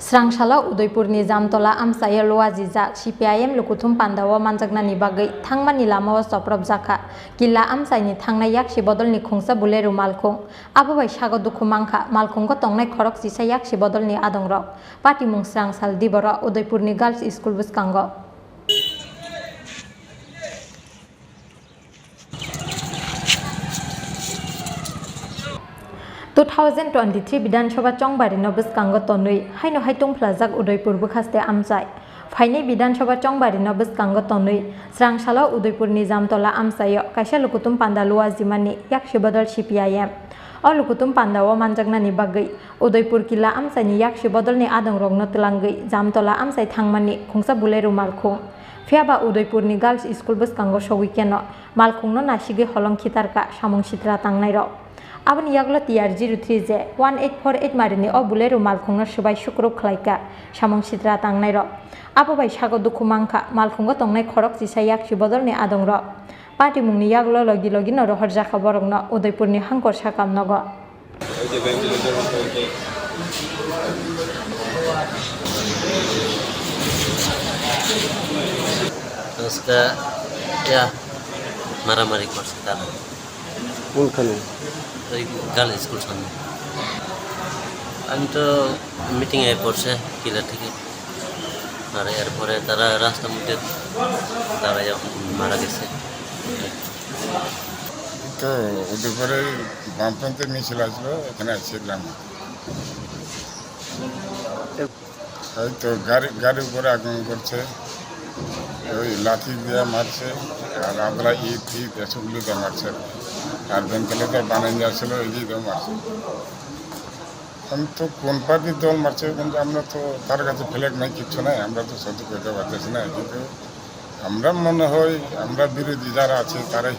Srangshala Udaipurni Jamtala Amchaini Loajijak CPIM Lukuthum Pandao manjaknani bagui Thangmani Lamao Choprobjakha Gilla Amchaini thangnai yakshi bodolni khungsa buleru malkhung abobai sago dukhu mangkha malkhungko tongnai Khorokchisa yakshi bodolni Adongrok patimung Srangsal dibora Udaipurni Girls School buskango 2023 Bidansabha Chongbarino buskango tonui haino haitung plajak Udaipur bukhaste amchai Phaini Bidansabha Chongbarino buskango tonui Srangshala Udaipurni Jamtala Amchaini kaisa Lukuthum Pandao Ajimani yakshi bodol CPIM o Lukuthum Pandao manjaknani bagui Udaipur Killa Amchaini yakshi bodolni Adongrok no tlangui Jamtala Amchaini Thangmani khungsa buleru malkhung Phiaba Udaipurni Girls School buskango sogikeno malkhungno nasigi holong khitarka samung sitra tangnairo Abani yaglo TR03 je 1848 marini o buleru malkhungno subai sukrub khlaika samung sitra tangnairo abobai sago dukhu mangkha malkhungo tongnai Khorokchisa yakshi bodolni Adongrok patimungni yaglo logi logi no Khorokchisa borokno Udaipurni hangkor sakam nogo उसका या मारामारी করছে তারা কোনখানে ওই girl school সামনে আমি তো মিটিং এ পড়ছে কিলা থেকে আর এরপরে তারা রাস্তার মধ্যে তারা মারা গেছে তো উদয়পুরে বামপন্থী মিছিল আসলো এখানে আসছিলাম এই তো গাড়ির উপরে আক্রমণ করছে ওই লাঠি দিয়ে মারছে আর আমরা ইট এসবগুলো দিয়ে মারছে আর বেঙ্গলে তো বানাই আসছিল এই দিয়ে মারছে আমি তো কোন পার্টির দল মারছে কিন্তু আমরা তো তার কাছে ফ্ল্যাগ নাই কিচ্ছু নাই আমরা তো সত্যি করতে পারতেছি না কিন্তু আমরা মনে হয় আমরা বিরোধী যারা আছে তারাই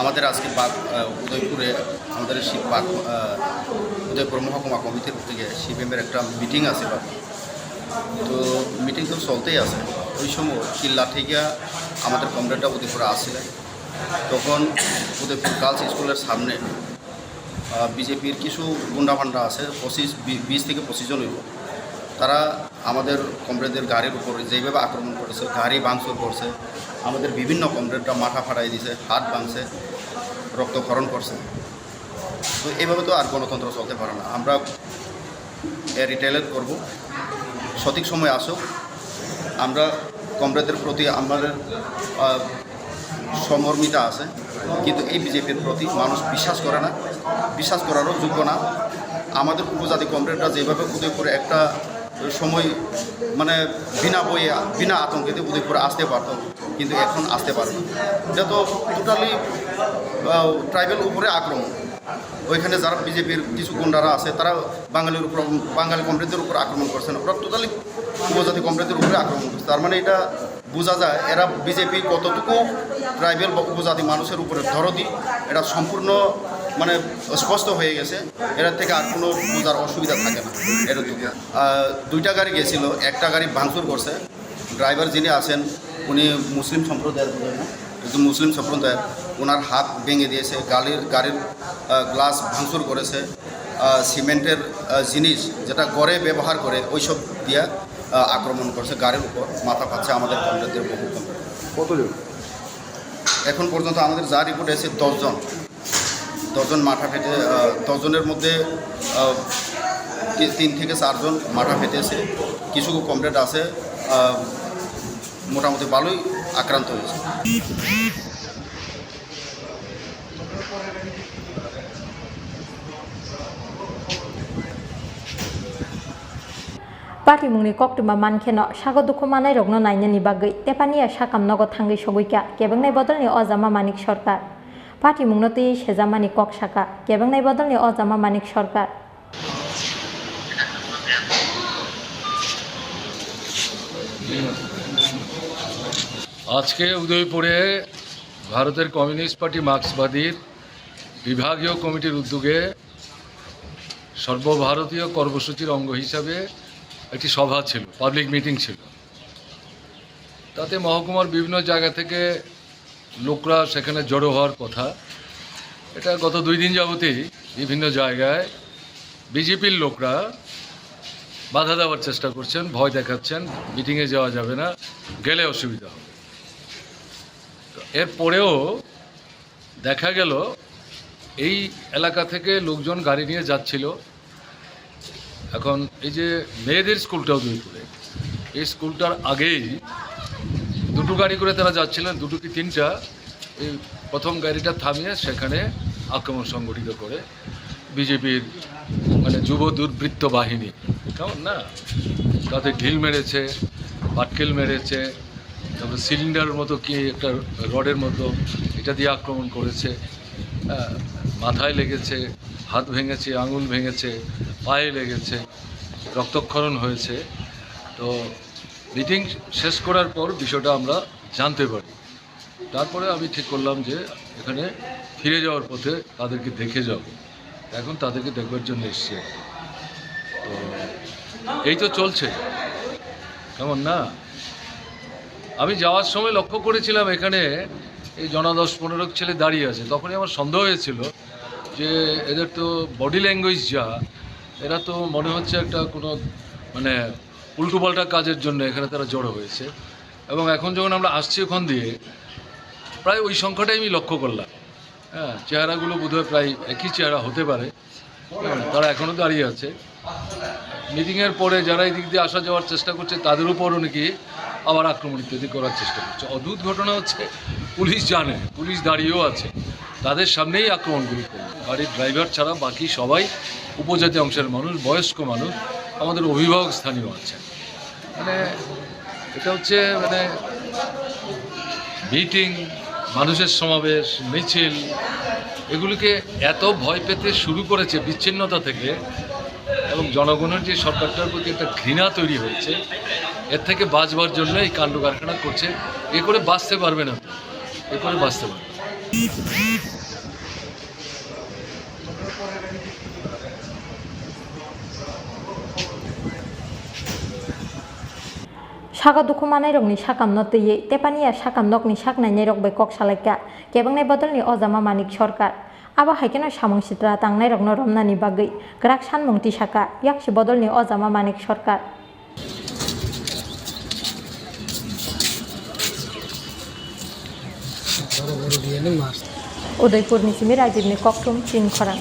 আমাদের আজকে উদয়পুরে আমাদের উদয়পুর মহকুমা কমিটির থেকে CPIM-এর একটা মিটিং আছে তো মিটিং তো চলতেই আছে ওই সময় কিল্লা থেকে আমাদের কমরেডরা উদয়পুরে আসছিলেন তখন উদয়পুর গার্লস স্কুলের সামনে বিজেপির কিছু গুন্ডাভান্ডা আছে 20 থেকে 25 জন হইব তারা আমাদের কমরেডদের গাড়ির উপর যেভাবে আক্রমণ করেছে গাড়ি ভাঙচুর করছে আমাদের বিভিন্ন কমরেডরা মাথা ফাটাই দিয়েছে হাত ভাঙছে রক্তক্ষরণ করছে তো এইভাবে তো আর গণতন্ত্র চলতে পারে না আমরা রিটেলেট করব সঠিক সময় আসুক আমরা কমরেডদের প্রতি আমাদের সমর্মিতা আছে কিন্তু এই বিজেপির প্রতি মানুষ বিশ্বাস করে না বিশ্বাস করারও যোগ্য না আমাদের উপজাতি কমরেডরা যেভাবে উদয়পুরে একটা সময় মানে বিনা আতঙ্কেতে উদয়পুরে আসতে পারত কিন্তু এখন আসতে পারে না এটা তো টোটালি ট্রাইবেল উপরে আক্রমণ ওইখানে যারা বিজেপির কিছু গুন্ডারা আছে তারা বাঙালি কমরেডদের উপর আক্রমণ করছে না ওরা টোটালি উপজাতি কমরেডদের উপরে আক্রমণ করছে তার মানে এটা বোঝা যায় এরা বিজেপি কতটুকু ট্রাইবেল বা উপজাতি মানুষের উপরে দরদি এটা সম্পূর্ণ মানে স্পষ্ট হয়ে গেছে এর থেকে আর কোনো বোঝার অসুবিধা থাকে না এর দুইটা গাড়ি গেছিল একটা গাড়ি ভাঙচুর করছে ড্রাইভার যিনি আছেন উনি মুসলিম সম্প্রদায়ের কিন্তু মুসলিম সম্প্রদায়ের ওনার হাত ভেঙে দিয়েছে গাড়ির গ্লাস ভাঙচুর করেছে সিমেন্টের জিনিস যেটা গড়ে ব্যবহার করে ওইসব দিয়ে আক্রমণ করছে গাড়ির উপর মাথা পাচ্ছে আমাদের কমরেডদের বহু কমরেড কতজন এখন পর্যন্ত আমাদের যা রিপোর্ট এসেছে 10 জন মাথা ফেটে 10 জনের মধ্যে 3 থেকে 4 জন মাথা ফেটেছে কিছু কমরেড আছে মোটামুটি ভালোই আক্রান্ত হয়েছে patimungni koktuma mankeno sago dukhu manai rokno nainani bagui tepania sakam nogo thangai soguika kebengnai bodolni ojama manik sarkar patimungno tui sejamani kok saka kebengnai bodolni ojama manik sarkar আজকে উদয়পুরে ভারতের কমিউনিস্ট পার্টি মার্ক্সবাদীর বিভাগীয় কমিটির উদ্যোগে সর্বভারতীয় কর্মসূচির অঙ্গ হিসাবে একটি সভা ছিল পাবলিক মিটিং ছিল তাতে মহকুমার বিভিন্ন জায়গা থেকে লোকরা সেখানে জড়ো হওয়ার কথা এটা গত 2 দিন যাবতই বিভিন্ন জায়গায় বিজেপির লোকরা বাধা দেওয়ার চেষ্টা করছেন, ভয় দেখাচ্ছেন, মিটিংয়ে যাওয়া যাবে না, গেলে অসুবিধা হবে। এরপরেও দেখা গেল এই এলাকা থেকে লোকজন গাড়ি নিয়ে যাচ্ছিল। এখন এই যে মেয়েদের স্কুলটা উদয়পুরে, এই স্কুলটার আগেই দুটো গাড়ি করে তারা যাচ্ছিলেন, দুটো কি তিনটা। এই প্রথম গাড়িটা থামিয়ে সেখানে আক্রমণ সংগঠিত করে বিজেপির মানে যুব দুর্বৃত্ত বাহিনী, কেমন না, তাতে ঢিল মেরেছে, পাটকেল মেরেছে, তারপরে সিলিন্ডার মতো কি একটা রডের মতো এটা দিয়ে আক্রমণ করেছে, মাথায় লেগেছে, হাত ভেঙেছে, আঙুল ভেঙেছে, পায়ে লেগেছে, রক্তক্ষরণ হয়েছে। তো মিটিং শেষ করার পর বিষয়টা আমরা জানতে পারি। তারপরে আমি ঠিক করলাম যে এখানে ফিরে যাওয়ার পথে তাদেরকে দেখে যাব। এখন তাদেরকে দেখবার জন্য এসছি। তো এই তো চলছে, কেমন না। আমি যাওয়ার সময় লক্ষ্য করেছিলাম এখানে এই 10-15 ছেলে দাঁড়িয়ে আছে। তখনই আমার সন্দেহ হয়েছিল যে এদের তো বডি ল্যাঙ্গুয়েজ যা, এরা তো মনে হচ্ছে একটা কোনো মানে উল্টোপাল্টা কাজের জন্য এখানে তারা জড়ো হয়েছে। এবং এখন যখন আমরা আসছি ওখান দিয়ে প্রায় ওই সংখ্যাটাই আমি লক্ষ্য করলাম। হ্যাঁ, চেহারাগুলো বোধহয় প্রায় একই চেহারা হতে পারে। তারা এখনও দাঁড়িয়ে আছে। মিটিংয়ের পরে যারা এই দিক দিয়ে আসা যাওয়ার চেষ্টা করছে তাদের উপরও নাকি আবার আক্রমণ ইত্যাদি করার চেষ্টা করছে। অদ্ভুত ঘটনা হচ্ছে, পুলিশ জানে, পুলিশ দাঁড়িয়েও আছে, তাদের সামনেই আক্রমণগুলি করবে। গাড়ির ড্রাইভার ছাড়া বাকি সবাই উপজাতি অংশের মানুষ, বয়স্ক মানুষ, আমাদের অভিভাবক স্থানীয় আছে। মানে এটা হচ্ছে মানে মিটিং, মানুষের সমাবেশ, মিছিল, এগুলিকে এত ভয় পেতে শুরু করেছে বিচ্ছিন্নতা থেকে, এবং জনগণের যে সরকারটার প্রতি একটা ঘৃণা তৈরি হয়েছে, এর থেকে বাঁচবার জন্য এই কাণ্ড কারখানা করছে। এ করে বাঁচতে পারবে না, এ করে বাঁচতে পারবে। সাগা দুঃখ মানাই রংনি সাকাম নতয়ে তেপানিয়া সাকাম নকনি সাকনাই রক বে কক সালাইকা কেবাंनाय बदलनि अजामा मानिक सरकार आबा हाइकेनो सामं सित्रा तांनाय रकनो रमनानि बागै ग्राक सानमुंति साका याक्सि बदलनि अजामा मानिक सरकार उदयपुरनि सिमी राजीवनि ककथुम चिन खरां।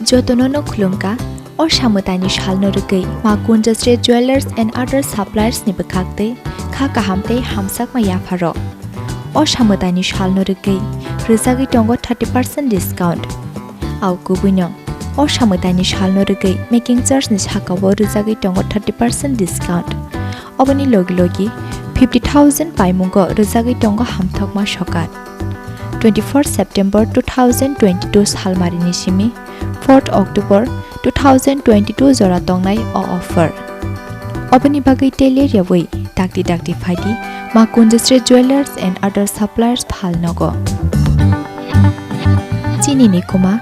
Jotonono khulumka or samutani shalno rugai makun industry jewelers and other suppliers ni bakakte khaka hamte hamsak ma yafaro or samutani shalno rugai rizagi tongo 30% discount au kubuno or samutani shalno rugai making charge ni hakawo rizagi tongo 30% discount obani logi 50,000 paimungo rizagi tongo hamthok ma shokat 24 September 2022 salmarini simi 4 October 2022 jora tongnai o offer obani bagai tele yawai dakti phaidi makun industry jewelers and other suppliers phalnogo Chini ni kuma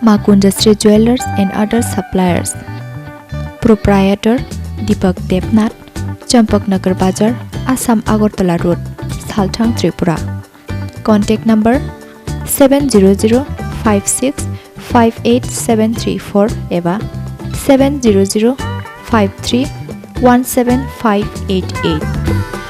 makun industry jewelers and other suppliers proprietor Deepak Devnath Champaknagar Bazar Assam Agartala Road Salthang Tripura contact number 700565874 eba 70053175588